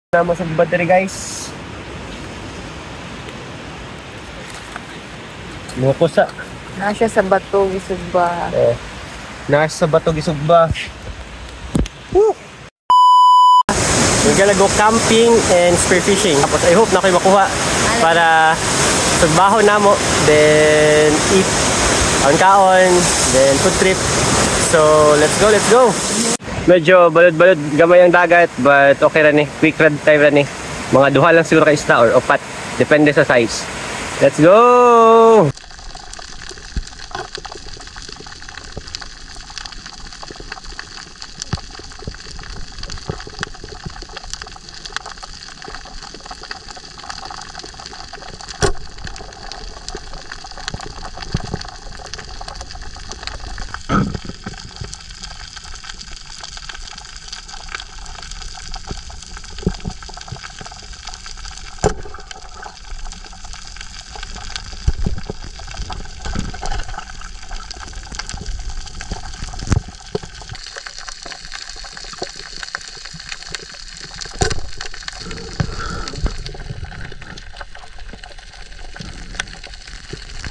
Nama sa battery guys. Nukusa. Nasa sa bato gisugba. Nasa bato gisugba. Woo! We're gonna go camping and spearfishing. Tapos I hope na kayo makuha para sugbaho na mo. Then eat on kaon. Then food trip. So let's go. Medyo balod-balod gamay ang dagat but okay ra ni. Quick rad time ra ni. Mga duha lang siguro ka isda or upat. Depende sa size. Let's go!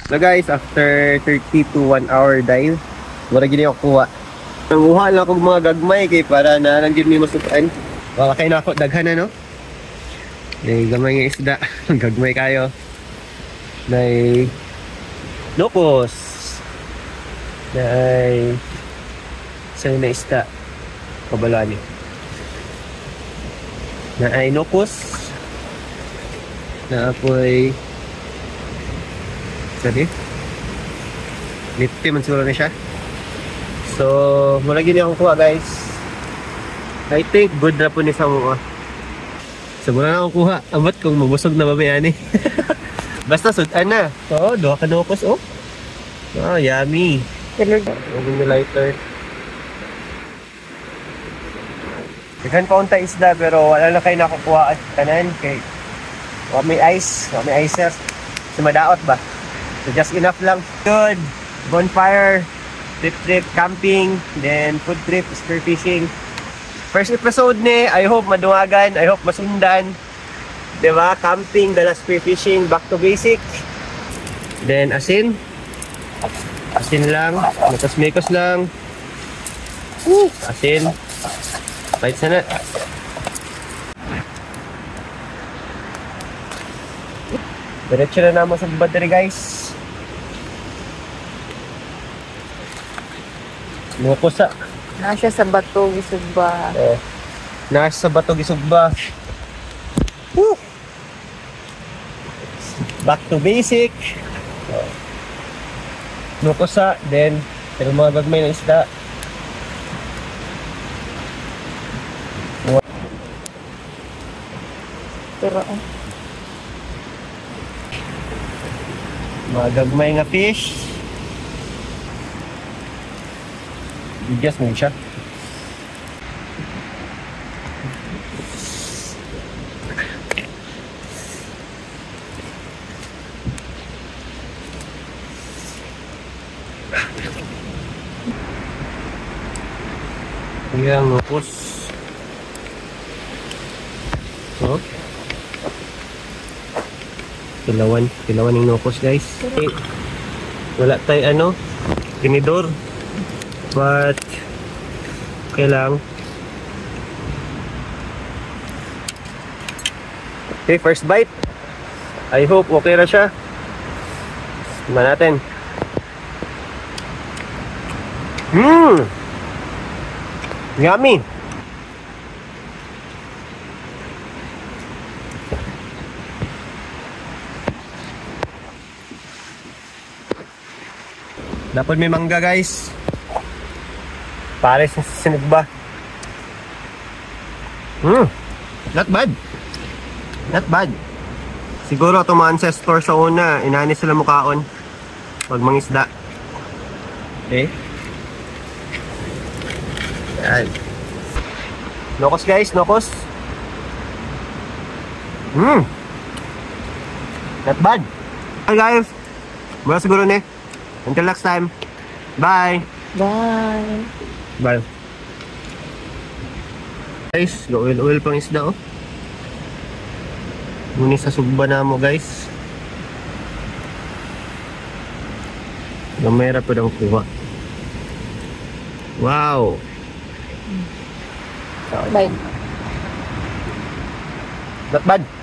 So guys, after 30 to 1 hour dive, wala gini ako kuha. Nanguha lang akong mga gagmay kay para na lang gini masukan. Wala kayo na ako daghan na no. May gamay nga isda, gagmay kayo. May nokos. May sa'yo na isda. Kabalaan niyo. Na ay nokos. Na apoy sorry. Lipti man siguro na siya. So, mula gini akong kuha guys. I think good na po ni sa mga. So, mula na akong kuha. Amat kung mabusog na babayani. Basta sudan na. Oo, doha ka nokos oh. Oh, yummy. Huwag yung lighter. Daghan pa unta isda pero wala na kayo nakukuha at kanan kay may ice, may icer. Sumadaot ba? So just enough lang. Good. Bonfire, trip, camping, then food trip, spearfishing. First episode ni, I hope maduwagan, I hope masundan. Diba? Camping, dala spearfishing, back to basic. Then asin. Asin lang. Mikos lang. Asin. Bite sana. Diretso na naman sa battery guys. Nukusa. Nasa sa bato gisugba. Nasa bato gisugba. Woo! Back to basic. Nukusa, then pero mga gagmay na isda. Pero mga gagmay nga fish. Bigas mo siya. Yang nukos. Oh. Kilawan yung nukos guys. Okay. Wala tayo ano, tinidor. But okay lang. Okay, first bite. I hope okay na siya. Tignan natin. Yummy. Dapat may mangga guys. Pares na sinigba. Not bad. Siguro itong mga ancestor sa una, inani sila mukaon pag mangisda. Okay. Yan. Nokos guys, nokos. Not bad. Hi guys. Mula siguro ne. Until next time. Bye. bye. Bye. Guys, oil pang isda oh. Muni sa sugba na mo guys. Gamera po ng kuha. Wow! Bye. Not bad.